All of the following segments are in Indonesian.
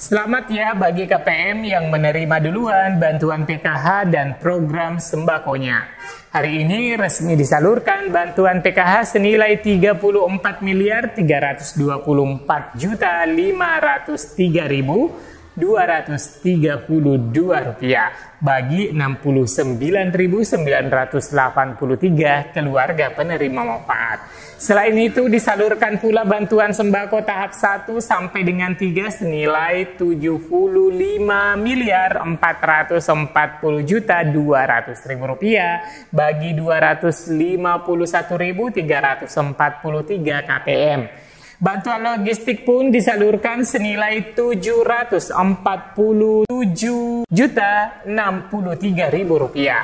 Selamat ya bagi KPM yang menerima duluan bantuan PKH dan program sembakonya. Hari ini resmi disalurkan bantuan PKH senilai 34.324.503.232 rupiah bagi 69.983 keluarga penerima manfaat. Selain itu disalurkan pula bantuan sembako tahap 1 sampai dengan 3 senilai 75.440.200.000 rupiah bagi 251.343 KPM. Bantuan logistik pun disalurkan senilai 747.063.000 rupiah.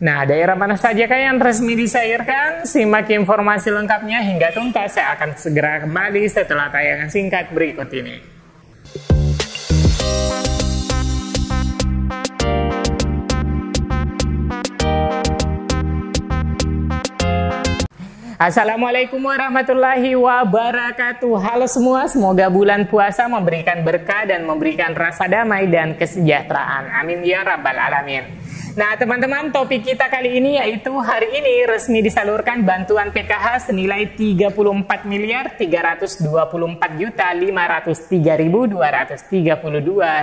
Nah, daerah mana saja yang resmi disairkan? Simak informasi lengkapnya hingga tuntas. Saya akan segera kembali setelah tayangan singkat berikut ini. Assalamualaikum warahmatullahi wabarakatuh. Halo semua, semoga bulan puasa memberikan berkah dan memberikan rasa damai dan kesejahteraan. Amin ya rabbal alamin. Nah teman-teman, topik kita kali ini yaitu hari ini resmi disalurkan bantuan PKH senilai 34.503.232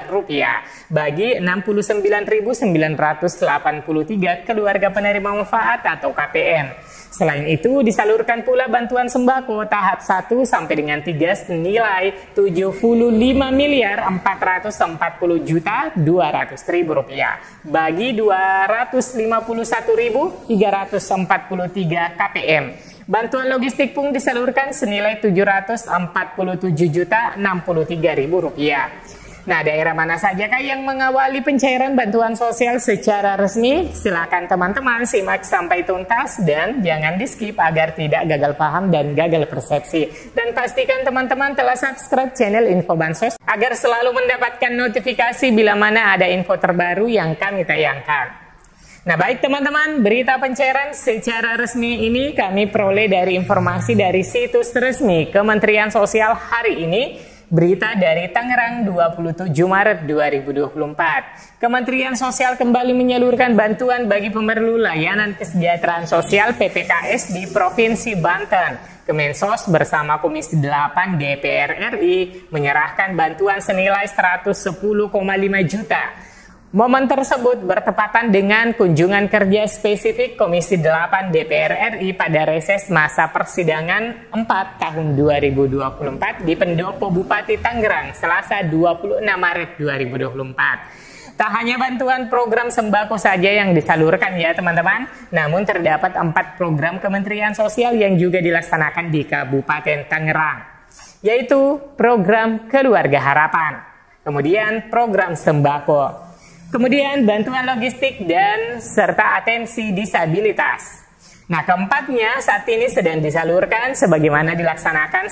rupiah bagi 69.983 keluarga penerima manfaat atau KPM. Selain itu disalurkan pula bantuan sembako tahap 1 sampai dengan 3 senilai 75.440.200.000 rupiah bagi 251.343 KPM. Bantuan logistik pun disalurkan senilai 747.063.000 rupiah. Nah, daerah mana sajakah yang mengawali pencairan bantuan sosial secara resmi? Silakan teman-teman simak sampai tuntas dan jangan di-skip agar tidak gagal paham dan gagal persepsi. Dan pastikan teman-teman telah subscribe channel Info Bansos agar selalu mendapatkan notifikasi bila mana ada info terbaru yang kami tayangkan. Nah baik teman-teman, berita pencairan secara resmi ini kami peroleh dari informasi dari situs resmi Kementerian Sosial hari ini. Berita dari Tangerang 27 Maret 2024. Kementerian Sosial kembali menyalurkan bantuan bagi pemerlu layanan kesejahteraan sosial PPKS di Provinsi Banten. Kemensos bersama Komisi 8 DPR RI menyerahkan bantuan senilai 110,5 juta. Momen tersebut bertepatan dengan kunjungan kerja spesifik Komisi 8 DPR RI pada reses masa persidangan 4 tahun 2024 di Pendopo Bupati Tangerang, Selasa 26 Maret 2024. Tak hanya bantuan program sembako saja yang disalurkan ya teman-teman, namun terdapat 4 program Kementerian Sosial yang juga dilaksanakan di Kabupaten Tangerang, yaitu program Keluarga Harapan, kemudian program sembako, kemudian bantuan logistik dan serta atensi disabilitas. Nah, keempatnya saat ini sedang disalurkan sebagaimana dilaksanakan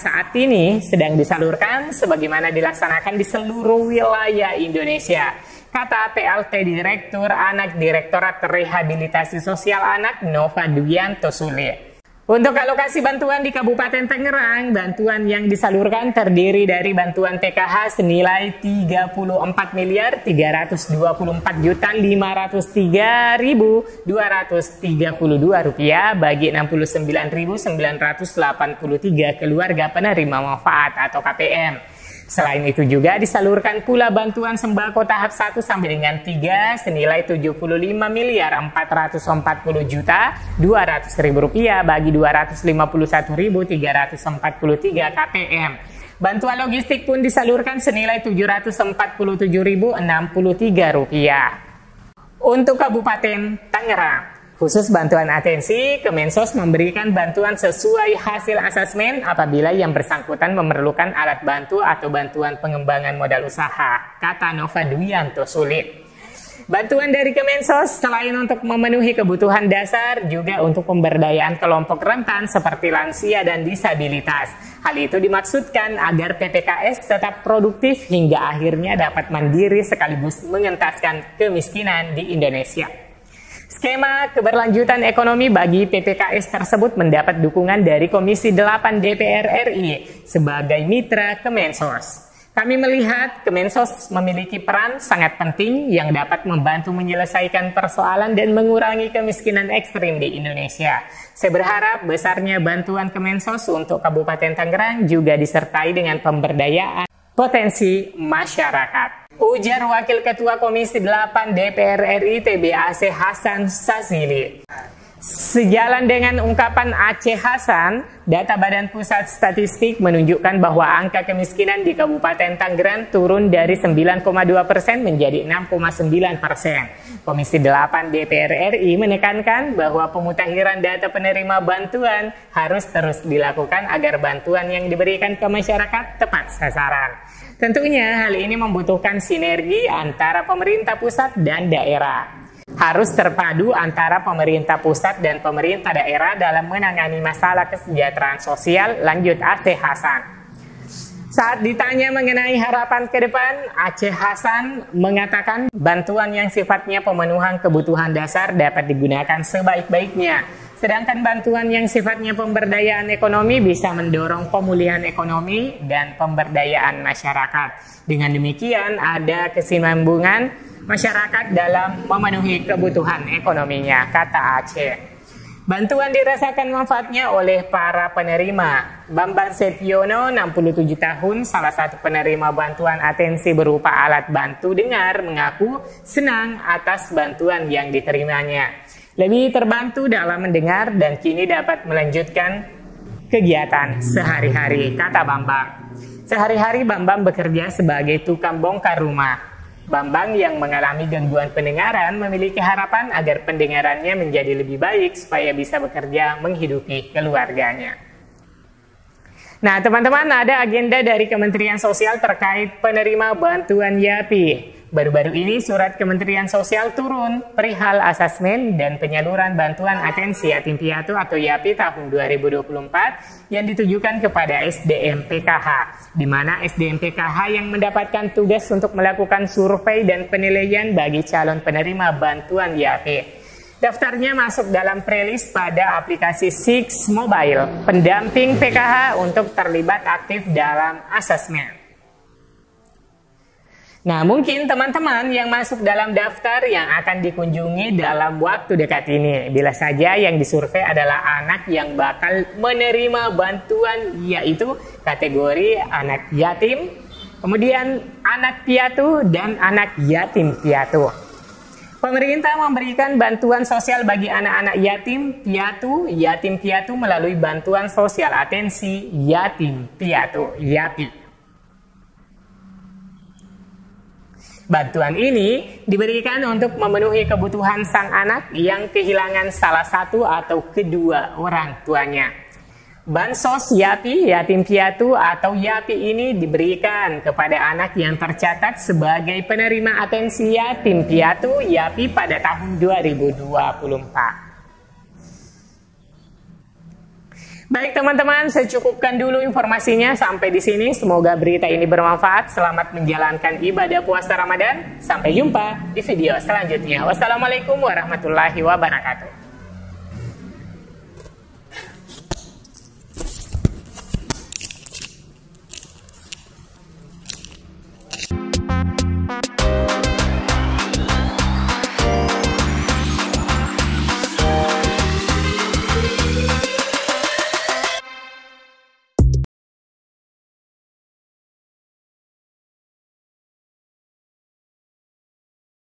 di seluruh wilayah Indonesia. Kata PLT Direktur Anak Direktorat Rehabilitasi Sosial Anak Nova Duyanto Sule. Untuk alokasi bantuan di Kabupaten Tangerang, bantuan yang disalurkan terdiri dari bantuan PKH senilai 34.524.503.232 rupiah bagi 69.983 keluarga penerima manfaat atau KPM. Selain itu juga disalurkan pula bantuan sembako tahap 1 sampai dengan 3 senilai 75.440.200.000 rupiah bagi 251.343 KPM. Bantuan logistik pun disalurkan senilai 747.063 rupiah. Untuk Kabupaten Tangerang, khusus bantuan atensi, Kemensos memberikan bantuan sesuai hasil asesmen apabila yang bersangkutan memerlukan alat bantu atau bantuan pengembangan modal usaha, kata Nova Duyanto Sule. Bantuan dari Kemensos selain untuk memenuhi kebutuhan dasar juga untuk pemberdayaan kelompok rentan seperti lansia dan disabilitas. Hal itu dimaksudkan agar PPKS tetap produktif hingga akhirnya dapat mandiri sekaligus mengentaskan kemiskinan di Indonesia. Skema keberlanjutan ekonomi bagi PPKS tersebut mendapat dukungan dari Komisi 8 DPR RI sebagai mitra Kemensos. Kami melihat Kemensos memiliki peran sangat penting yang dapat membantu menyelesaikan persoalan dan mengurangi kemiskinan ekstrim di Indonesia. Saya berharap besarnya bantuan Kemensos untuk Kabupaten Tangerang juga disertai dengan pemberdayaan potensi masyarakat. Ujar Wakil Ketua Komisi 8 DPR RI TB Aceh Hasan Sazili. Sejalan dengan ungkapan Aceh Hasan, data Badan Pusat Statistik menunjukkan bahwa angka kemiskinan di Kabupaten Tangerang turun dari 9,2% menjadi 6,9%. Komisi 8 DPR RI menekankan bahwa pemutakhiran data penerima bantuan harus terus dilakukan agar bantuan yang diberikan ke masyarakat tepat sasaran. Tentunya hal ini membutuhkan sinergi antara pemerintah pusat dan daerah. Harus terpadu antara pemerintah pusat dan pemerintah daerah dalam menangani masalah kesejahteraan sosial, lanjut Aceh Hasan. Saat ditanya mengenai harapan ke depan, Aceh Hasan mengatakan bantuan yang sifatnya pemenuhan kebutuhan dasar dapat digunakan sebaik-baiknya. Sedangkan bantuan yang sifatnya pemberdayaan ekonomi bisa mendorong pemulihan ekonomi dan pemberdayaan masyarakat. Dengan demikian ada kesinambungan masyarakat dalam memenuhi kebutuhan ekonominya, kata Aceh. Bantuan dirasakan manfaatnya oleh para penerima. Bambang Setiono, 67 tahun, salah satu penerima bantuan atensi berupa alat bantu dengar, mengaku senang atas bantuan yang diterimanya. Lebih terbantu dalam mendengar dan kini dapat melanjutkan kegiatan sehari-hari, kata Bambang. Sehari-hari Bambang bekerja sebagai tukang bongkar rumah. Bambang yang mengalami gangguan pendengaran memiliki harapan agar pendengarannya menjadi lebih baik supaya bisa bekerja menghidupi keluarganya. Nah, teman-teman, ada agenda dari Kementerian Sosial terkait penerima bantuan YAPI. Baru-baru ini surat Kementerian Sosial turun perihal asesmen dan penyaluran bantuan atensi yatim piatu atau YAPI tahun 2024 yang ditujukan kepada SDM PKH, di mana SDM PKH yang mendapatkan tugas untuk melakukan survei dan penilaian bagi calon penerima bantuan YAPI. Daftarnya masuk dalam prelis pada aplikasi Six Mobile, pendamping PKH untuk terlibat aktif dalam asesmen. Nah, mungkin teman-teman yang masuk dalam daftar yang akan dikunjungi dalam waktu dekat ini. Bila saja yang disurvei adalah anak yang bakal menerima bantuan, yaitu kategori anak yatim, kemudian anak piatu, dan anak yatim piatu. Pemerintah memberikan bantuan sosial bagi anak-anak yatim piatu melalui bantuan sosial atensi yatim piatu, YAPI. Bantuan ini diberikan untuk memenuhi kebutuhan sang anak yang kehilangan salah satu atau kedua orang tuanya. Bansos YAPI, yatim piatu atau YAPI ini diberikan kepada anak yang tercatat sebagai penerima atensi yatim piatu YAPI pada tahun 2024. Baik teman-teman, saya cukupkan dulu informasinya sampai di sini. Semoga berita ini bermanfaat. Selamat menjalankan ibadah puasa Ramadan. Sampai jumpa di video selanjutnya. Wassalamualaikum warahmatullahi wabarakatuh.